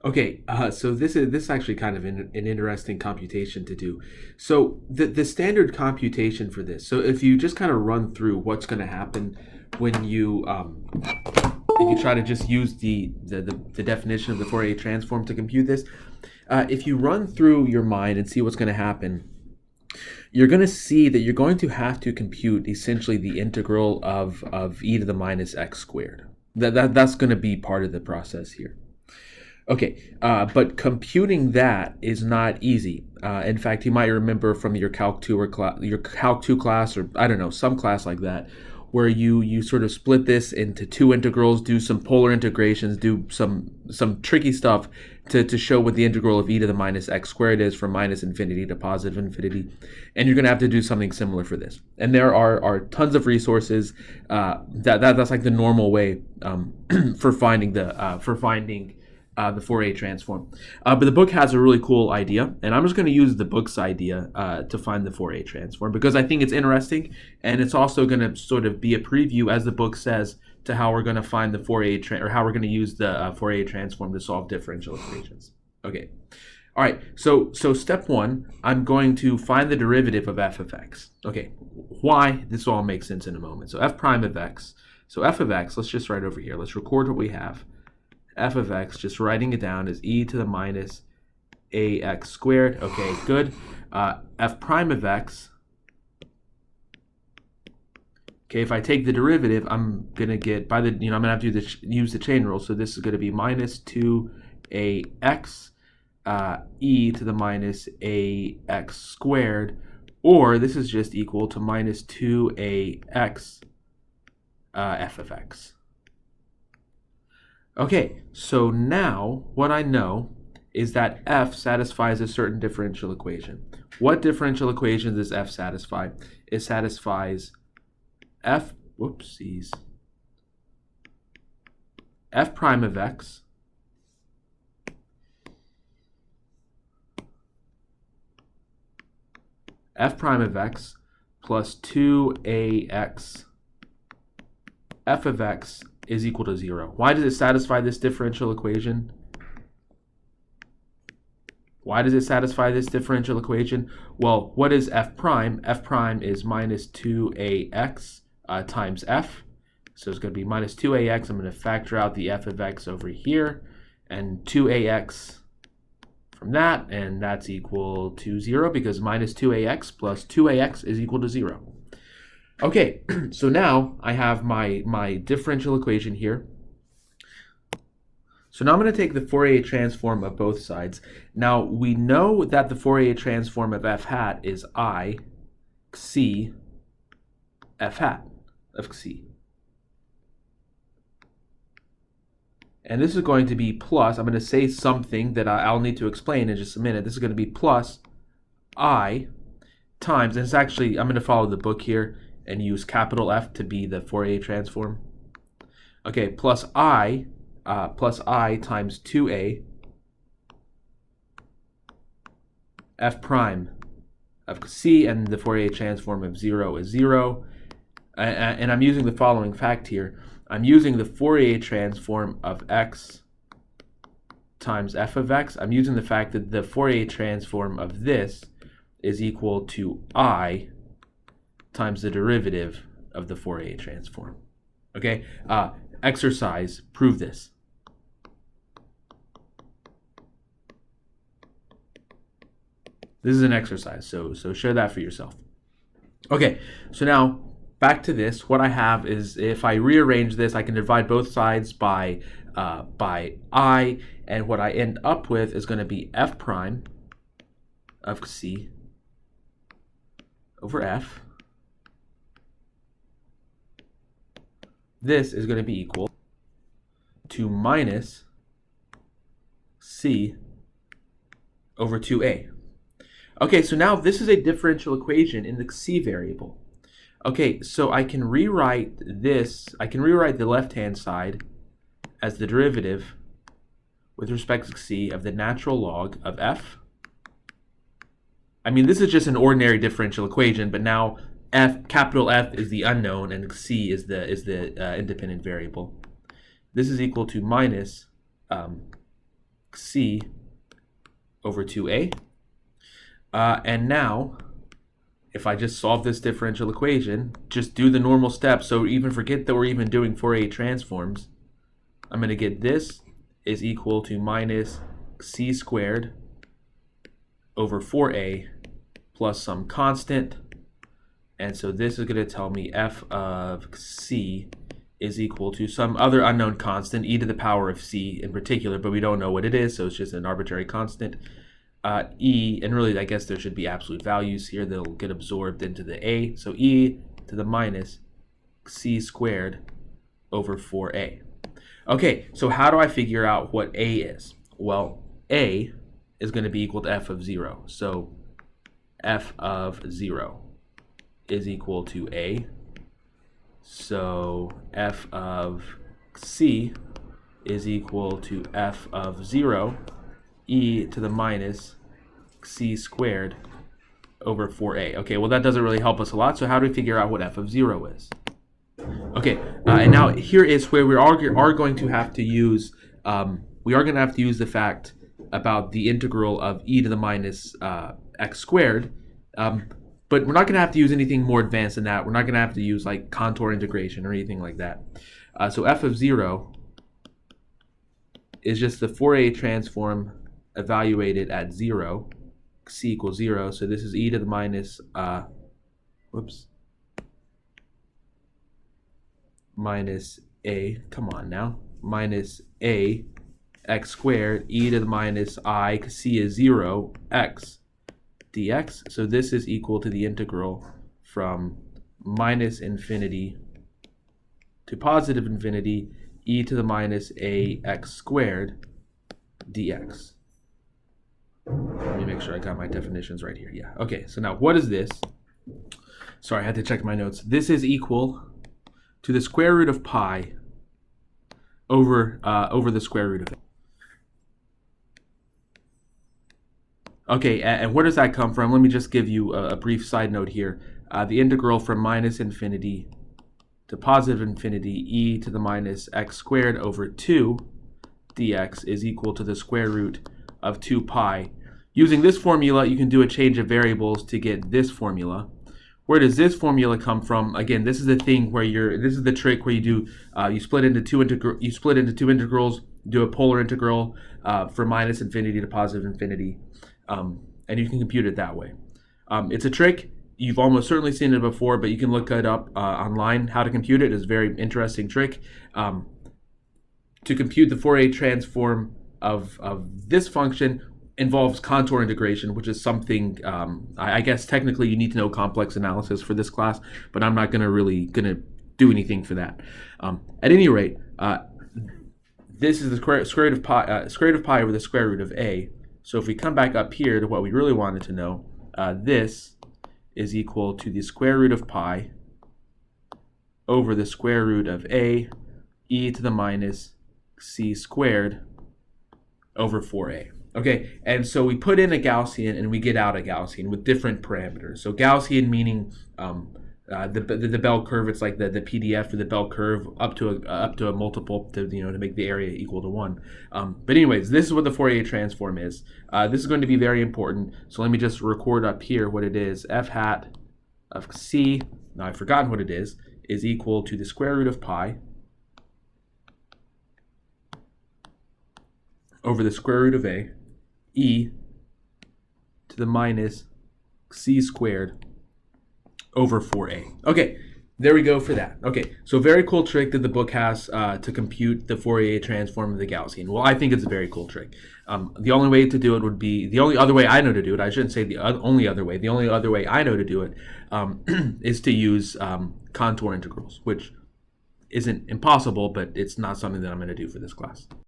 Okay, so this is actually kind of an interesting computation to do. So the standard computation for this. So if you just kind of run through what's going to happen when you if you try to just use the definition of the Fourier transform to compute this, if you run through your mind and see what's going to happen, you're going to see that you're going to have to compute essentially the integral of e to the minus x squared. That's going to be part of the process here. Okay, but computing that is not easy. In fact, you might remember from your Calc 2 or your Calc 2 class, or I don't know, some class like that, where you sort of split this into two integrals, do some polar integrations, do some tricky stuff to show what the integral of e to the minus x squared is from minus infinity to positive infinity, and you're going to have to do something similar for this. And there are tons of resources. That's like the normal way for finding the Fourier transform. But the book has a really cool idea, and I'm just going to use the book's idea to find the Fourier transform because I think it's interesting, and it's also going to sort of be a preview, as the book says, to how we're going to find the Fourier or how we're going to use the Fourier transform to solve differential equations. Okay. All right, so step one, I'm going to find the derivative of f of x. Okay, why? This will all make sense in a moment. So f prime of x. So f of x, let's just write over here. Let's record what we have. F of x, just writing it down, is e to the minus ax squared. Okay, good. F prime of x. Okay, if I take the derivative, I'm gonna get I'm gonna have to use the chain rule. So this is gonna be minus 2ax e to the minus ax squared, or this is just equal to minus 2ax f of x. Okay, so now what I know is that f satisfies a certain differential equation. What differential equation does f satisfy? It satisfies f prime of x plus 2ax f of x is equal to 0. Why does it satisfy this differential equation? Why does it satisfy this differential equation? Well, what is f prime? F prime is minus 2ax times f. So it's going to be minus 2ax. I'm going to factor out the f of x over here, and 2ax from that, and that's equal to 0 because minus 2ax plus 2ax is equal to 0. Okay, so now I have my differential equation here. So now I'm going to take the Fourier transform of both sides. Now we know that the Fourier transform of f hat is I c f hat of c. And this is going to be plus, I'm going to say something that I'll need to explain in just a minute. This is going to be plus I times, and it's actually, I'm going to follow the book here and use capital F to be the Fourier transform. Okay, plus I times 2a f prime of c, and the Fourier transform of 0 is 0. And I'm using the following fact here. I'm using the Fourier transform of x times f of x. I'm using the fact that the Fourier transform of this is equal to I times the derivative of the Fourier transform. Okay, exercise, prove this. This is an exercise, so share that for yourself. Okay, so now back to this. What I have is, if I rearrange this, I can divide both sides by I, and what I end up with is going to be f prime of c over f. This is going to be equal to minus c over 2a. Okay, so now this is a differential equation in the c variable. Okay, so I can rewrite this, I can rewrite the left-hand side as the derivative with respect to c of the natural log of f. I mean, this is just an ordinary differential equation, but now capital F is the unknown and c is the independent variable. This is equal to minus c over 2a. And now, if I just solve this differential equation, just do the normal steps, so even forget that we're even doing Fourier transforms, I'm going to get this is equal to minus c squared over 4a plus some constant. And so this is going to tell me f of c is equal to some other unknown constant, e to the power of c in particular, but we don't know what it is, so it's just an arbitrary constant. E, and really I guess there should be absolute values here that'll get absorbed into the a, so e to the minus c squared over 4a. Okay, so how do I figure out what a is? Well, a is going to be equal to f of 0, so f of 0 is equal to a, so f of c is equal to f of 0 e to the minus c squared over 4a. Okay, well that doesn't really help us a lot, so how do we figure out what f of 0 is? Okay, and now here is where we are going to have to use the fact about the integral of e to the minus x squared, but we're not going to have to use anything more advanced than that. We're not going to have to use like contour integration or anything like that. So f of 0 is just the Fourier transform evaluated at 0, c equals 0. So this is e to the minus, minus a, come on now, minus a x squared e to the minus I, because c is 0, x dx. So this is equal to the integral from minus infinity to positive infinity e to the minus a x squared dx. Let me make sure I got my definitions right here. Yeah, okay, so now what is this? Sorry, I had to check my notes. This is equal to the square root of pi over the square root of it. Okay, and where does that come from? Let me just give you a brief side note here. The integral from minus infinity to positive infinity e to the minus x squared over 2 dx is equal to the square root of 2 pi. Using this formula, you can do a change of variables to get this formula. Where does this formula come from? Again, this is the thing where this is the trick where you do you split into two integrals, do a polar integral from minus infinity to positive infinity, and you can compute it that way. It's a trick. You've almost certainly seen it before, but you can look it up online. How to compute it is a very interesting trick. To compute the Fourier transform of this function involves contour integration, which is something, I guess technically you need to know complex analysis for this class, but I'm not really gonna do anything for that. At any rate, this is the square root of pi over the square root of a. So if we come back up here to what we really wanted to know, this is equal to the square root of pi over the square root of a e to the minus c squared over 4a. Okay, and so we put in a Gaussian and we get out a Gaussian with different parameters. So Gaussian meaning the bell curve. It's like the PDF for the bell curve up to a multiple to to make the area equal to 1. But anyways, this is what the Fourier transform is. This is going to be very important. So let me just record up here what it is. F hat of c. Now I've forgotten what it is equal to the square root of pi over the square root of a e to the minus c squared over 4a. Okay, there we go for that. Okay, so very cool trick that the book has to compute the Fourier transform of the Gaussian. Well, I think it's a very cool trick. The only way to do it would be, the only other way I know to do it, I shouldn't say the only other way, the only other way I know to do it is to use contour integrals, which isn't impossible, but it's not something that I'm going to do for this class.